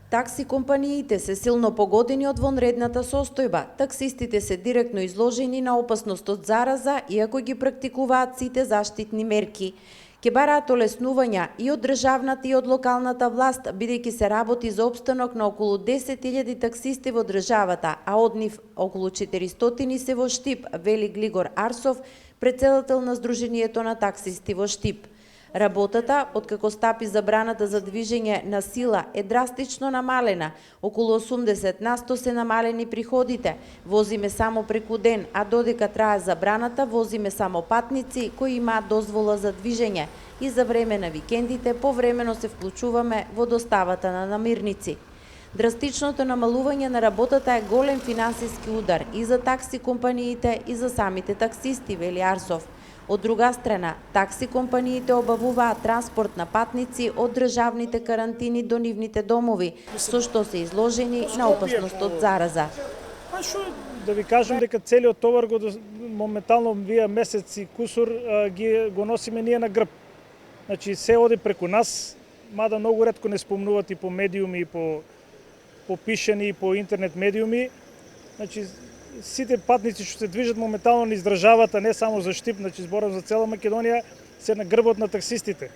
Такси компаниите се силно погодени од вонредната состојба. Таксистите се директно изложени на опасност од зараза, иако ги практикуваат сите заштитни мерки. Ке бараат олеснувања и од државната и од локалната власт, бидејќи се работи за опстанок на околу 10.000 таксисти во државата, а од нив околу 400 се во Штип, вели Глигор Арсов, претседател на Сдруженијето на таксисти во Штип. Работата, откако стапи забраната за движење на сила, е драстично намалена. Околу 80% се намалени приходите. Возиме само преку ден, а додека трае забраната, возиме само патници кои имаат дозвола за движење и за време на викендите повремено се вклучуваме во доставата на намирници. Драстичното намалување на работата е голем финансиски удар и за такси компаниите и за самите таксисти, вели Арсов. Од друга страна, такси компаниите обавуваат транспорт на патници од државните карантини до нивните домови, со што се изложени на опасност од зараза. Да ви кажам дека целиот товар моментално вие месеци кусур го носиме ние на грб. Значи се оди преку нас, мада многу ретко не спомнуват и по медиуми, и по пишани, и по интернет медиуми. Значи сите патници што се движат моментално низ државата, не само за Штип, значи зборам за цела Македонија, се на грбот на таксистите.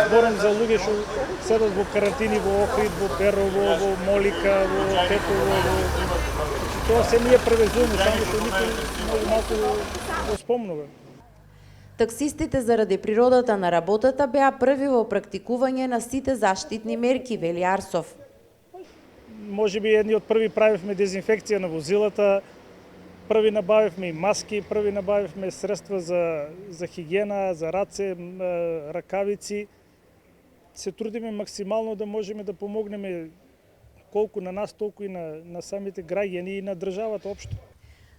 Зборам за луѓе што седат во карантини во Охрид, во Берово, во Молика, во Тетово. Тоа се ние превезуваме, само што никој многу малку го спомнува. Таксистите заради природата на работата беа први во практикување на сите заштитни мерки, вели Арсов. Може би едни од први правивме дезинфекција на возилата, први набавивме и маски, први набавивме средства за хигиена, за раце, ракавици. Се трудиме максимално да можеме да помогнеме колку на нас, толку и на самите граѓани и на државата општо.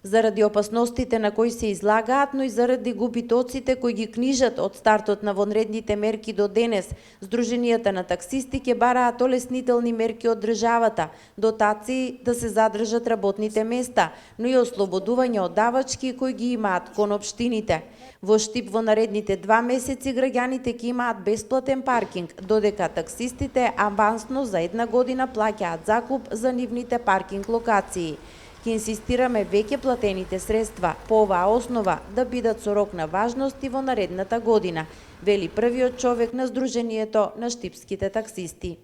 Заради опасностите на кои се излагаат, но и заради губитоците кои ги книжат од стартот на вонредните мерки до денес, Сдруженијата на таксисти ќе бараат олеснителни мерки од државата, дотации да се задржат работните места, но и ослободување од давачки кои ги имаат кон општините. Во Штип во наредните 2 месеци граѓаните ќе имаат бесплатен паркинг, додека таксистите авансно за 1 година плаќаат закуп за нивните паркинг локации. Ке инсистираме веќе платените средства по оваа основа да бидат со рок на важност и во наредната година, вели првиот човек на Сдруженијето на штипските таксисти.